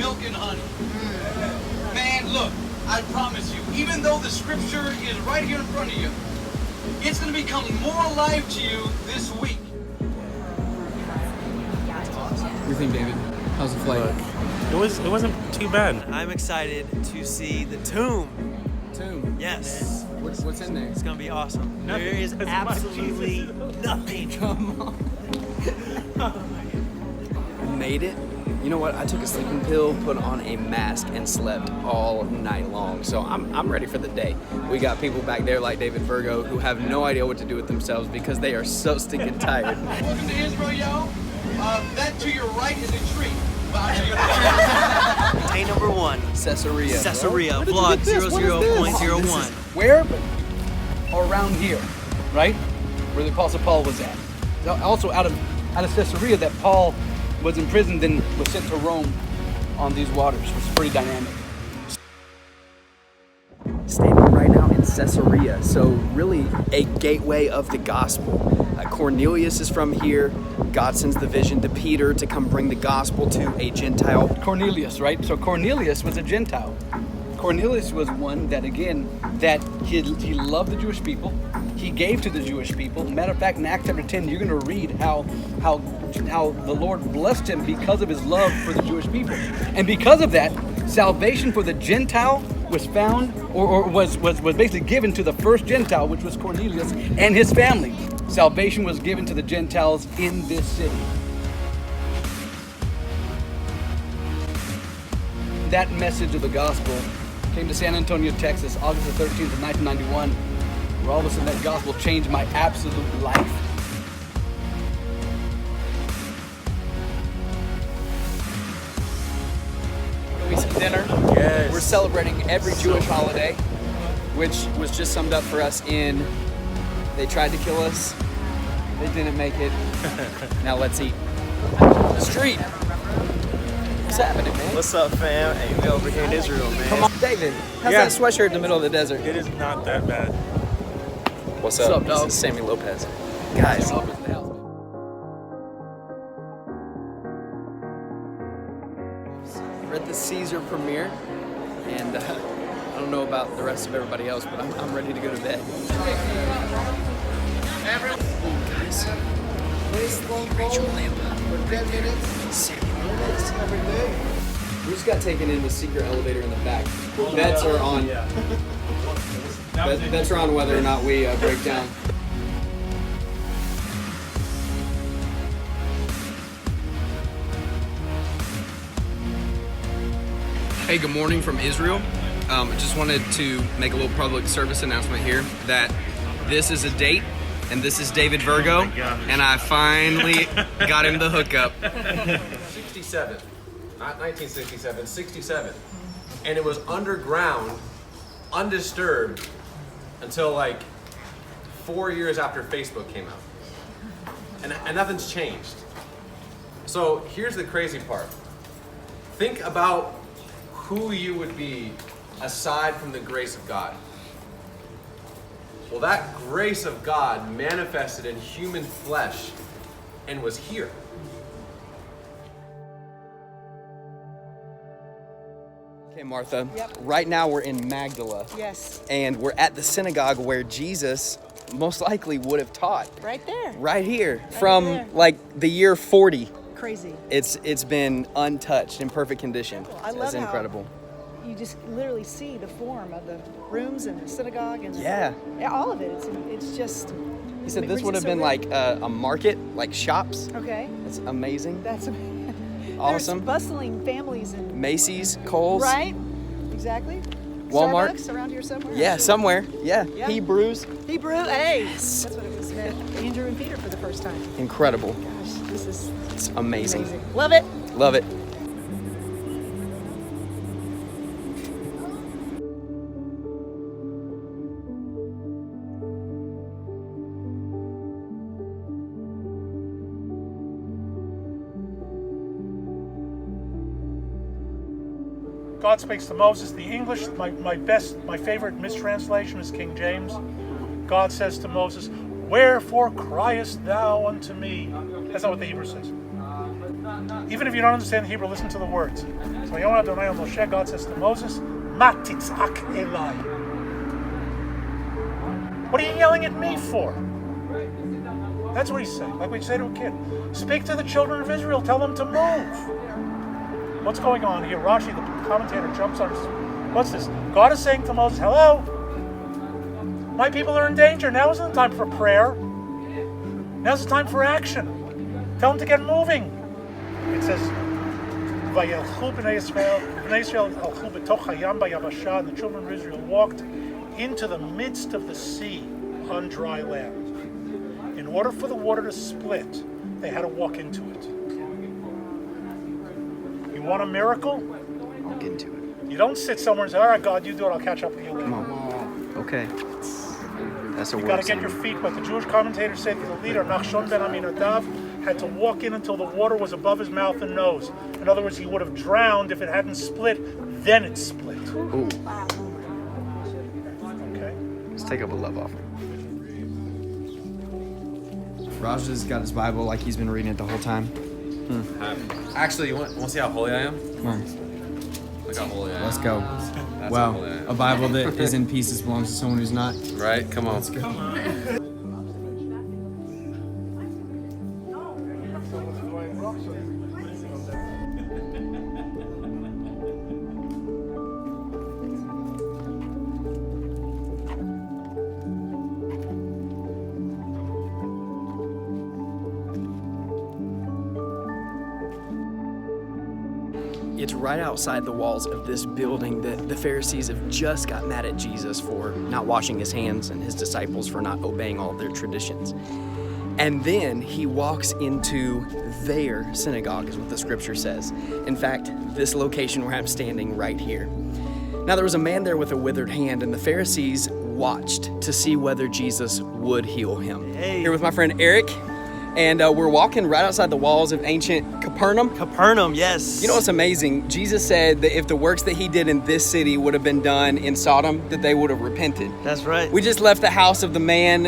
milk and honey. Man, look, I promise you, even though the scripture is right here in front of you, it's going to become more alive to you this week. What do you think, David? How's the flight? It wasn't too bad. I'm excited to see the tomb. Tomb? Yes. What's in there? It's gonna be awesome. Nothing. There is That's my absolutely Jesus. nothing. Come on. Made it. You know what? I took a sleeping pill, put on a mask, and slept all night long. So I'm ready for the day. We got people back there like David Virgo who have no idea what to do with themselves because they are so stinking tired. Welcome to Israel, y'all. That to your right is a tree. Day number 1. Caesarea. Caesarea, vlog 00.01. Where? But around here, right? Where the Apostle Paul was at. Also out of Caesarea that Paul was imprisoned and was sent to Rome on these waters, which is pretty dynamic. Standing right now in Caesarea, so really a gateway of the gospel. Cornelius is from here. God sends the vision to Peter to come bring the gospel to a Gentile. Cornelius, right? So Cornelius was a Gentile. Cornelius was one that, again, that he loved the Jewish people. He gave to the Jewish people. Matter of fact, in Acts chapter 10, you're going to read how the Lord blessed him because of his love for the Jewish people. And because of that, salvation for the Gentile was found, or was basically given to the first Gentile, which was Cornelius and his family. Salvation was given to the Gentiles in this city. That message of the gospel came to San Antonio, Texas, August the 13th of 1991, where all of a sudden that gospel changed my absolute life. We some dinner. Yes. We're celebrating every Jewish holiday, which was just summed up for us in they tried to kill us, they didn't make it, now let's eat. The street. What's happening, man? What's up, fam? Hey, we over here in Israel, man. Come on, David. How's Yeah. that sweatshirt in the middle of the desert? It is not that bad. What's up? up, dog? This is Sammy Lopez. Guys. We're at the Caesar premiere, and I don't know about the rest of everybody else, but I'm ready to go to bed. Guys, Rachel Lampa, Sammy Lopez. We just got taken in the secret elevator in the back. Bets are on. Bets are on whether or not we break down. Hey, good morning from Israel. I just wanted to make a little public service announcement here that this is a date, and this is David Virgo, and I finally got him the hookup. 67, not 1967, 67. And it was underground, undisturbed, until like 4 years after Facebook came out. And nothing's changed. So here's the crazy part. Think about who you would be aside from the grace of God. Well, that grace of God manifested in human flesh and was here. Okay, Martha. Yep. Right now we're in Magdala. Yes, And we're at the synagogue where Jesus most likely would have taught. right there. Right here. From there. like the year 40. Crazy. It's been untouched, in perfect condition. I love It's how incredible. You just literally see the form of the rooms and the synagogue and Yeah. all of it. It's just. He said it this brings would it have so been real. like a market, like shops. Okay, That's amazing. that's Awesome. There's bustling families and Macy's, Kohl's. right, exactly. Walmart. Starbucks around here somewhere. I'm Yeah, sure. somewhere. Yeah. Yeah. Hebrews. Hebrew. Hey, that's what it was. Met Andrew and Peter for the first time. Incredible. Gosh, this is It's amazing. amazing. Love it. Love it. God speaks to Moses. The English, my favorite mistranslation is King James. God says to Moses, "Wherefore criest thou unto me?" That's not what the Hebrew says. Even if you don't understand Hebrew, listen to the words. So Yom Adonai el Moshe, God says to Moses, Ma titzak elai. What are you yelling at me for? That's what he's saying, like we say to a kid. Speak to the children of Israel, tell them to move. What's going on here? Rashi, the commentator, jumps on. What's this? God is saying to Moses, hello? My people are in danger. Now isn't the time for prayer. Now's the time for action. Tell them to get moving. It says, Vayelchu b'nei Yisrael halchu b'toch hayam bayavasha, and the children of Israel walked into the midst of the sea on dry land. In order for the water to split, they had to walk into it. You want a miracle? Walk into it. You don't sit somewhere and say, all right, God, you do it, I'll catch up with you later. Come on. Okay. That's a You word. got to get your feet wet. The Jewish commentators say that the leader, Nachshon ben Aminadav, had to walk in until the water was above his mouth and nose. In other words, he would have drowned if it hadn't split, then it split. Ooh. Okay? Let's take up a love offering. Raj's got his Bible like he's been reading it the whole time. Actually, you want to see how holy I am? Come on. Look how holy I am. Let's go. That's how Wow. holy I am. A Bible that is in pieces belongs to someone who's not. Right? Come on. Let's go. It's right outside the walls of this building that the Pharisees have just got mad at Jesus for not washing his hands and his disciples for not obeying all of their traditions. And then he walks into their synagogue, is what the scripture says. In fact, this location where I'm standing right here. Now there was a man there with a withered hand, and the Pharisees watched to see whether Jesus would heal him. Hey. Here with my friend Eric, and we're walking right outside the walls of ancient Capernaum. Capernaum, yes. You know what's amazing? Jesus said that if the works that he did in this city would have been done in Sodom, that they would have repented. That's right. We just left the house of the man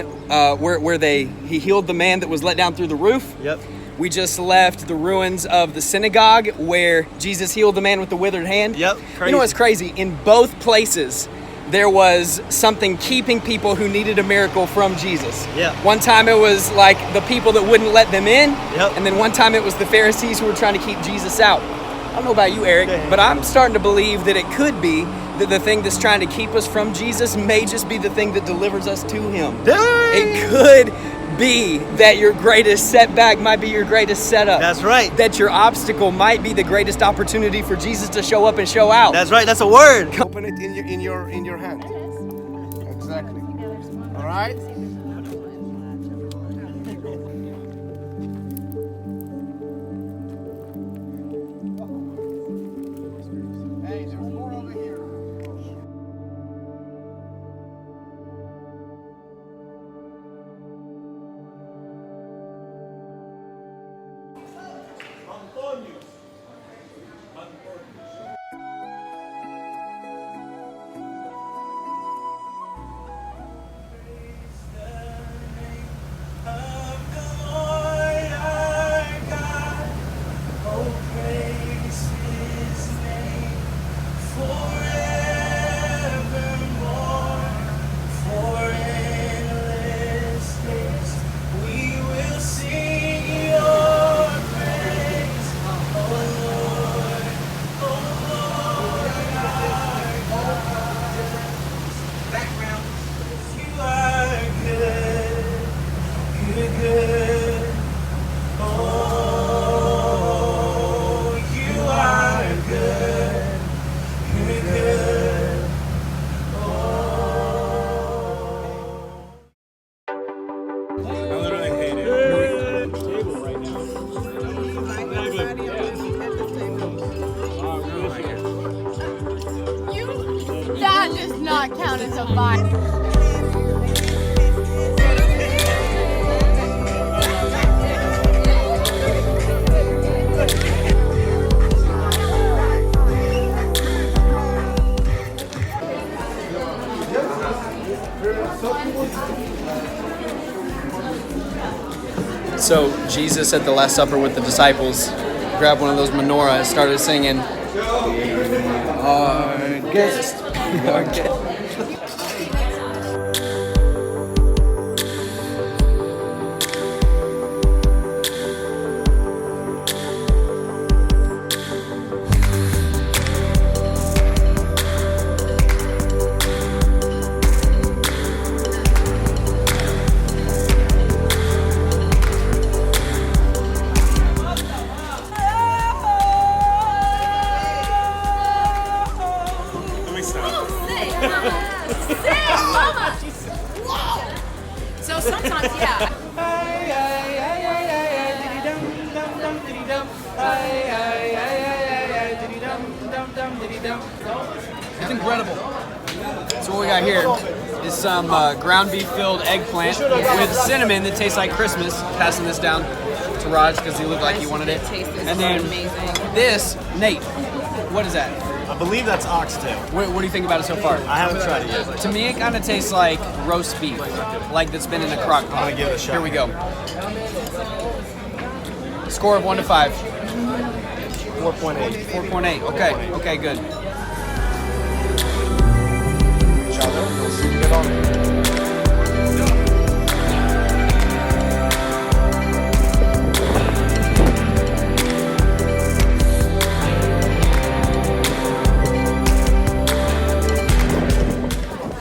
where he healed the man that was let down through the roof. Yep. We just left the ruins of the synagogue where Jesus healed the man with the withered hand. Yep, You crazy. know what's crazy? In both places, there was something keeping people who needed a miracle from Jesus. Yeah. One time it was like the people that wouldn't let them in. Yep. And then one time it was the Pharisees who were trying to keep Jesus out. I don't know about you, Eric, Yeah. but I'm starting to believe that it could be that the thing that's trying to keep us from Jesus may just be the thing that delivers us to him. Dang. It could be that your greatest setback might be your greatest setup. That's right. That your obstacle might be the greatest opportunity for Jesus to show up and show out. That's right. That's a word. Open it in your hand. Exactly. All right. Hey, there's more over here. That does not count as a bite. So Jesus at the Last Supper with the disciples, grabbed one of those menorahs and started singing. Our guest. Our guest. So sometimes, yeah. It's incredible. So what we got here is some ground beef filled eggplant with cinnamon that tastes like Christmas. Passing this down to Raj because he looked like he wanted it. And then this, Nate, what is that? I believe that's oxtail. What do you think about it so far? I haven't tried it yet. To me, it kind of tastes like roast beef, like that's been in a crock pot. I'm gonna give it a shot. Here we go. Score of 1 to 5. 4.8. 4.8. Okay. Okay. Good.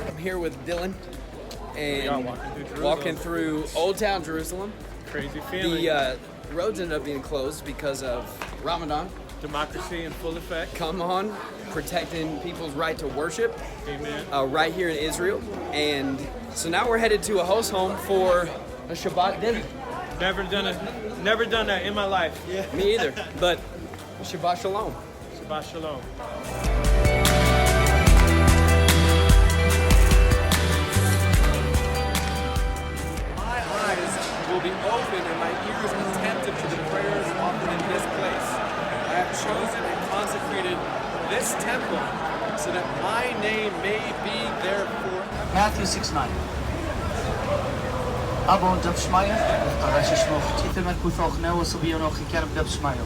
I'm here with Dylan and walking through Old Town Jerusalem. Crazy feeling. The roads ended up being closed because of Ramadan. Democracy in full effect. Come on, protecting people's right to worship. Amen. Right here in Israel. And so now we're headed to a host home for a Shabbat dinner. Never done that in my life. Yeah. Me either. But Shabbat Shalom. Shabbat Shalom. My eyes will be open and my ears attentive to the prayers offered in this place. I have chosen and consecrated this temple so that my name may be there forever. Matthew 6:9. Abon Dabshmaya, Tarashishmo, Titel Kuthogno, Sobiano, Kikarab Dabshmayo.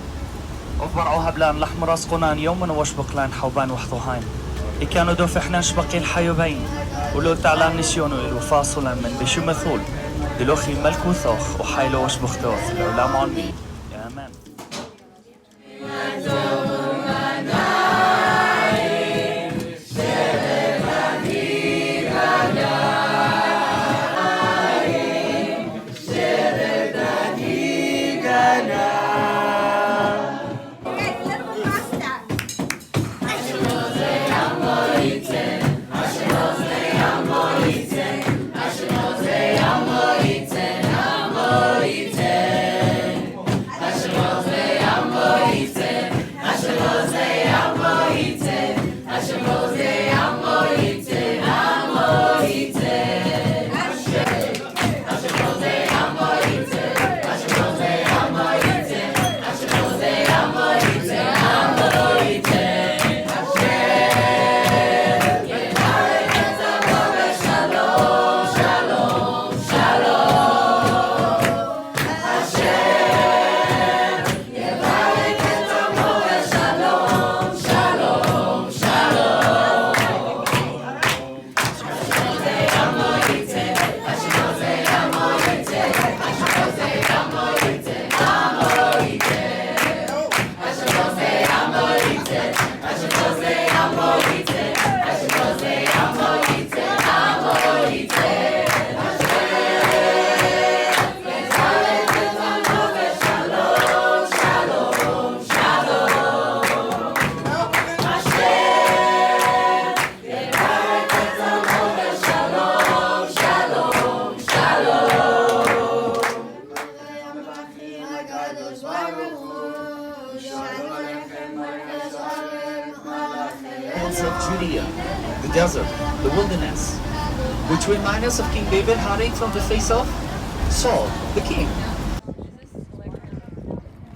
Of Baroha Blan, Lahmaras Konan, Yoman, Washboklan, Hauban, Wahtohain. كانوا دو فحنا شبقي الحيوبين ولو تعلم نسيونو وفاصلا من بشو مثول دلوخي ملكو ثوخ وحيلو وشبختوث لو لا معنبي يا أمان Of Judea, the desert, the wilderness, which remind us of King David hiding from the face of Saul, the king.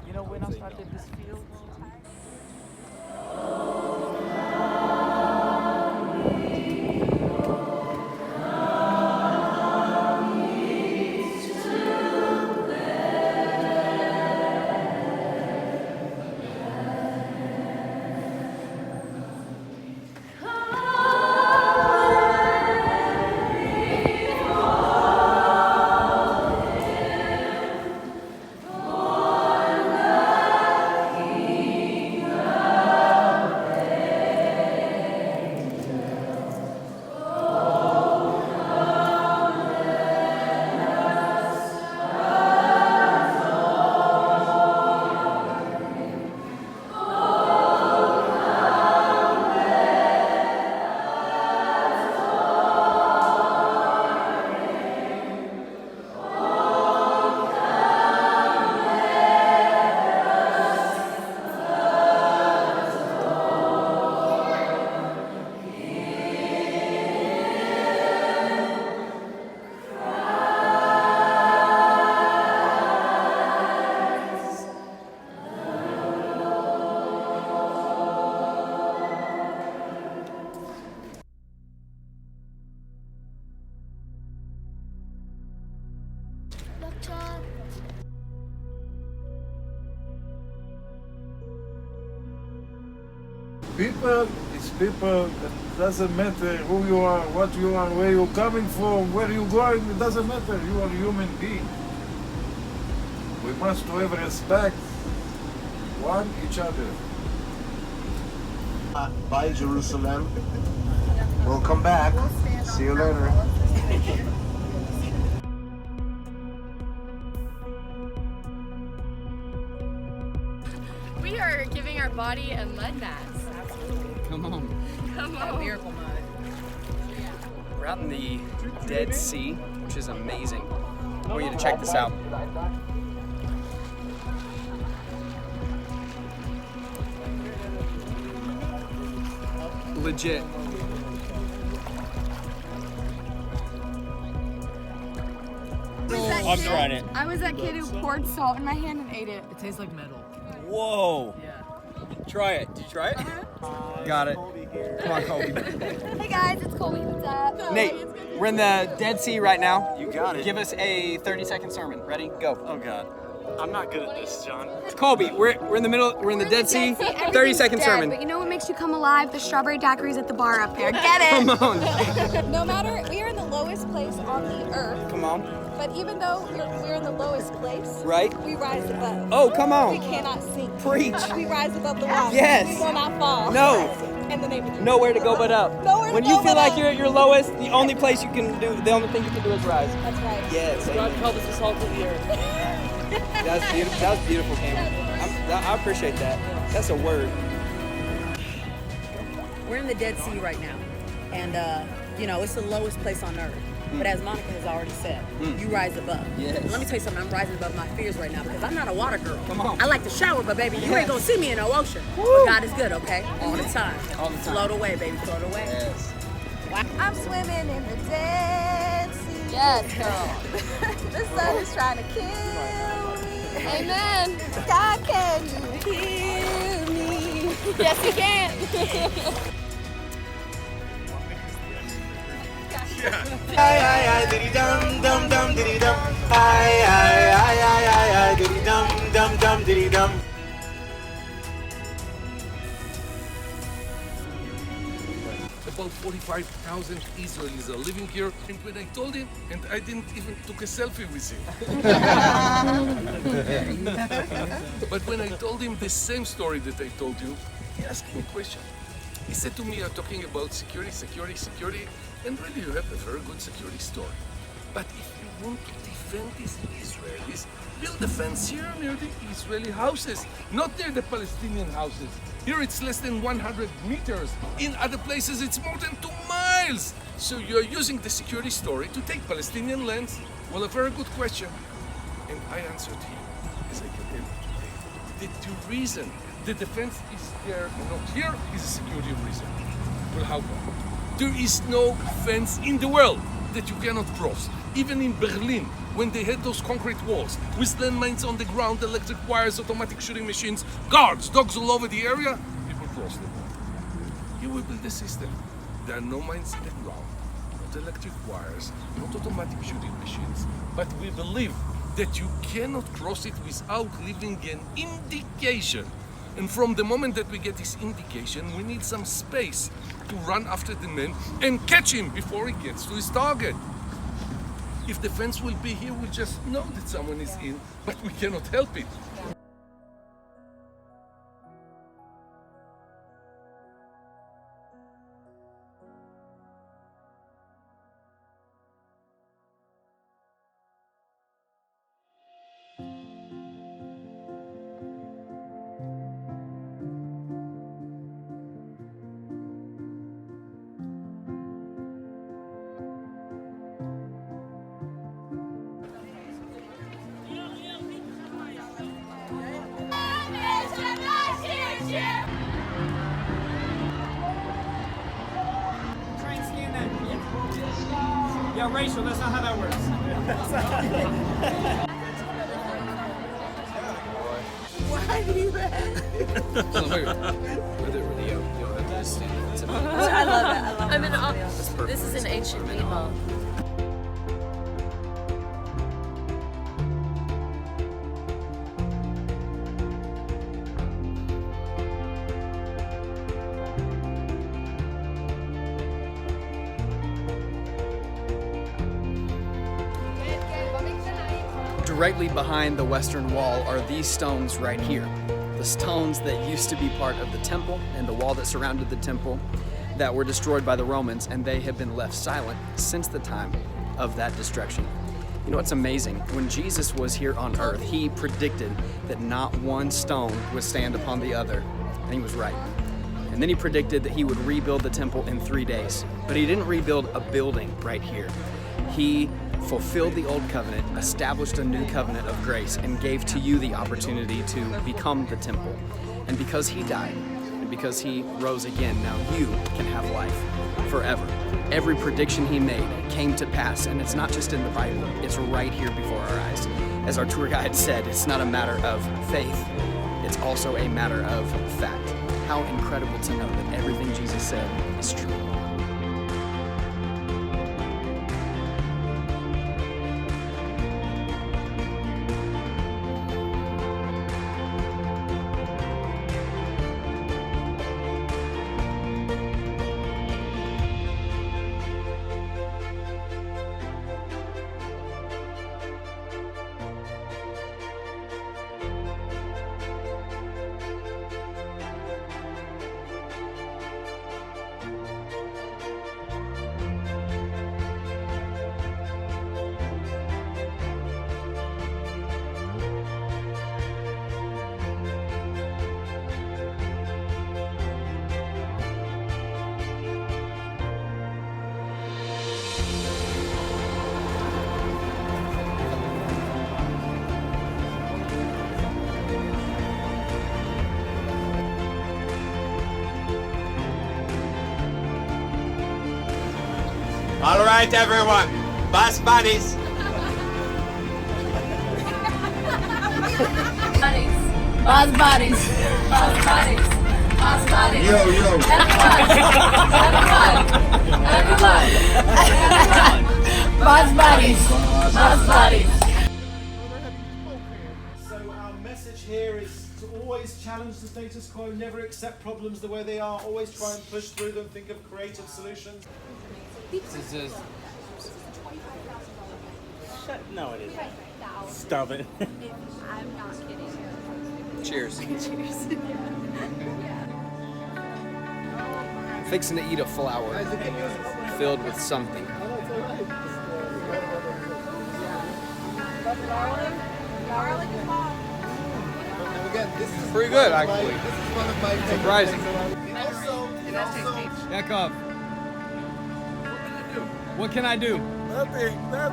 You know when I started this field? People is people. It doesn't matter who you are, what you are, where you're coming from, where you're going. It doesn't matter. You are a human being. We must have respect one each other. Bye, Jerusalem. We'll come back. See you later. We are giving our body a mud mass. Come on. Come on. Miracle mud. We're out in the Dead Sea, which is amazing. I want you to check this out. Legit. I'm trying it. I was that kid who poured salt in my hand and ate it. It tastes like metal. Whoa. Yeah. Try it. Did you try it? Got it. Come on, Colby. Hey guys, it's Colby. What's up? Nate, we're in the Dead Sea right now. You got it. Give us a 30-second sermon. Ready? Go. Oh God. I'm not good at this, John. Colby, we're in the middle. We're in the Dead Sea. 30-second sermon. But you know what makes you come alive? The strawberry daiquiris at the bar up there. Get it? Come on. No matter, we are in the lowest place on the earth, Come on. but even though we're in the lowest place, Right? we rise above. Oh, come on. We cannot sink. Preach. We rise above the water. Yes. We will not fall. No. In the name of Jesus. Nowhere to go but up. Nowhere to When go you feel but like up. you're at your lowest, the only place you can do, the only thing you can do is rise. That's right. Yes. God called us the salt of the earth. That was beautiful. That was beautiful, Cameron. I appreciate that. That's a word. We're in the Dead Sea right now. And, you know, it's the lowest place on earth. But as Monica has already said, you rise above. Yes. And let me tell you something, I'm rising above my fears right now because I'm not a water girl. Come on. I like to shower, but baby, you ain't gonna see me in no ocean. Woo. But God is good, okay? All the time. All the time. Float away, baby, float away. Yes. I'm swimming in the Dead Sea. Yes, girl. The sun is trying to kill me. Amen. God, can you hear me? Yes, you can. Ay ay ay diddy dum dum dum diddy dum. Ay ay ay ay ay ay diddy dum dum dum diddy dum. About 45,000 Israelis are living here. And when I told him, and I didn't even took a selfie with him. But when I told him the same story that I told you, he asked me a question. He said to me, you're talking about security, and really you have a very good security story. But if you want to defend these Israelis, build a fence here near the Israeli houses, not near the Palestinian houses. Here it's less than 100 meters. In other places it's more than 2 miles. So you're using the security story to take Palestinian lands? Well, a very good question. And I answered him, as I can tell you today, that the reason the defense is there and not here is a security reason. Well, how come? There is no fence in the world that you cannot cross. Even in Berlin, when they had those concrete walls with landmines on the ground, electric wires, automatic shooting machines, guards, dogs all over the area, people crossed them. Here we build a system. There are no mines in the ground, not electric wires, not automatic shooting machines, but we believe that you cannot cross it without leaving an indication. And from the moment that we get this indication, we need some space to run after the man and catch him before he gets to his target. If the fence will be here, we just know that someone is in, but we cannot help it. Yeah, Rachel, that's not how that works. Why do you that? I love it. I love it. This is an ancient meatball. Directly behind the western wall are these stones right here. The stones that used to be part of the temple and the wall that surrounded the temple that were destroyed by the Romans, and they have been left silent since the time of that destruction. You know what's amazing? When Jesus was here on earth, he predicted that not one stone would stand upon the other, and he was right. And then he predicted that he would rebuild the temple in 3 days, but he didn't rebuild a building right here. He fulfilled the old covenant, established a new covenant of grace, and gave to you the opportunity to become the temple. And because he died, and because he rose again, now you can have life forever. Every prediction he made came to pass, and it's not just in the Bible, it's right here before our eyes. As our tour guide said, it's not a matter of faith, it's also a matter of fact. How incredible to know that everything Jesus said is true. All right, everyone. Bus buddies. Buzz buddies. Buzz buddies. Buzz buddies. Yo. Everyone. Buzz buddies. Buzz buddies. So our message here is to always challenge the status quo, never accept problems the way they are, always try and push through them, think of creative solutions. No, it isn't. Stop it. I'm not kidding. Cheers. Cheers. Fixing to eat a flower filled with something. Pretty good, actually. Surprising. Back up. What can I do? Nothing. Tell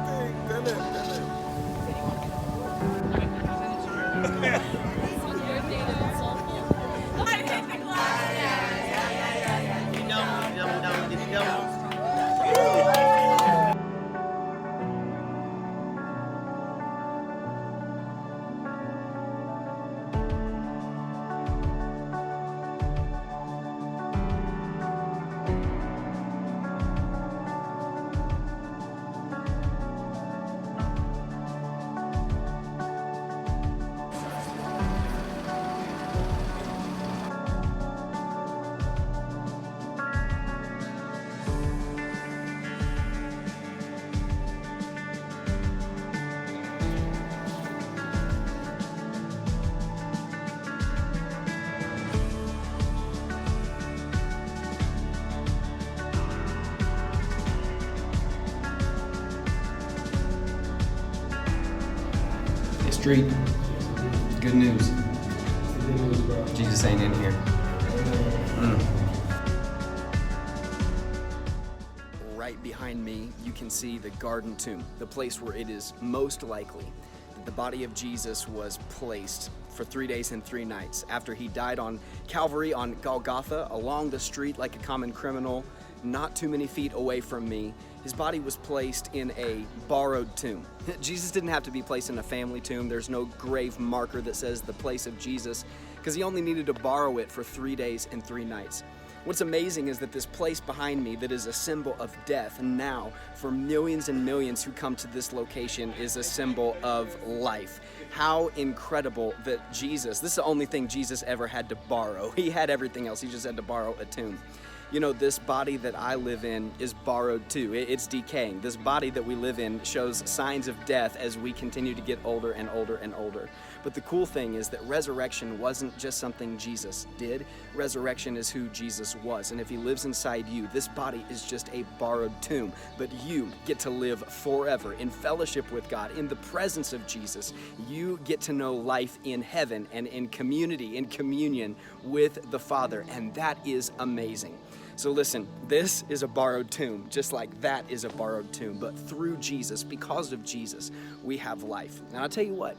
it. Street. Good news. Jesus ain't in here. Right behind me, you can see the garden tomb, the place where it is most likely that the body of Jesus was placed for 3 days and 3 nights after he died on Calvary on Golgotha along the street like a common criminal, not too many feet away from me. His body was placed in a borrowed tomb. Jesus didn't have to be placed in a family tomb. There's no grave marker that says the place of Jesus, because he only needed to borrow it for 3 days and 3 nights. What's amazing is that this place behind me that is a symbol of death now for millions and millions who come to this location is a symbol of life. How incredible that Jesus, this is the only thing Jesus ever had to borrow. He had everything else, he just had to borrow a tomb. You know, this body that I live in is borrowed too. It's decaying. This body that we live in shows signs of death as we continue to get older and older and older. But the cool thing is that resurrection wasn't just something Jesus did. Resurrection is who Jesus was. And if he lives inside you, this body is just a borrowed tomb. But you get to live forever in fellowship with God, in the presence of Jesus. You get to know life in heaven and in community, in communion with the Father. And that is amazing. So listen, this is a borrowed tomb, just like that is a borrowed tomb. But through Jesus, because of Jesus, we have life. And I'll tell you what,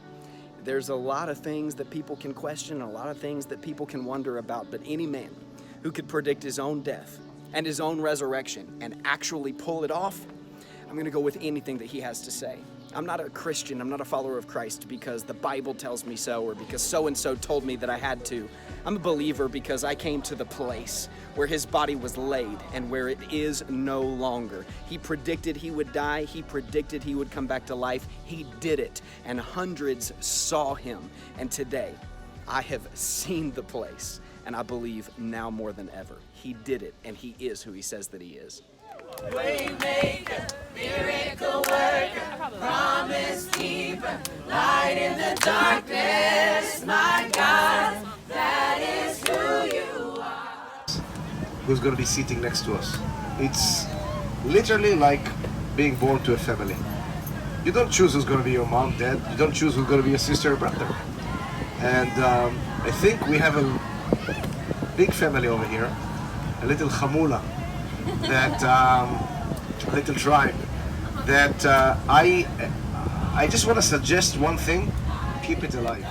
there's a lot of things that people can question, a lot of things that people can wonder about, but any man who could predict his own death and his own resurrection and actually pull it off, I'm going to go with anything that he has to say. I'm not a Christian, I'm not a follower of Christ because the Bible tells me so or because so-and-so told me that I had to. I'm a believer because I came to the place where his body was laid and where it is no longer. He predicted he would die. He predicted he would come back to life. He did it, and hundreds saw him. And today, I have seen the place, and I believe now more than ever. He did it, and he is who he says that he is. Waymaker, miracle worker, promise keeper, light in the darkness, my God, that is who you are. Who's going to be sitting next to us? It's literally like being born to a family. You don't choose who's going to be your mom, dad. You don't choose who's going to be your sister or brother. And I think we have a big family over here, a little chamula, that little tribe, that I just want to suggest one thing: keep it alive.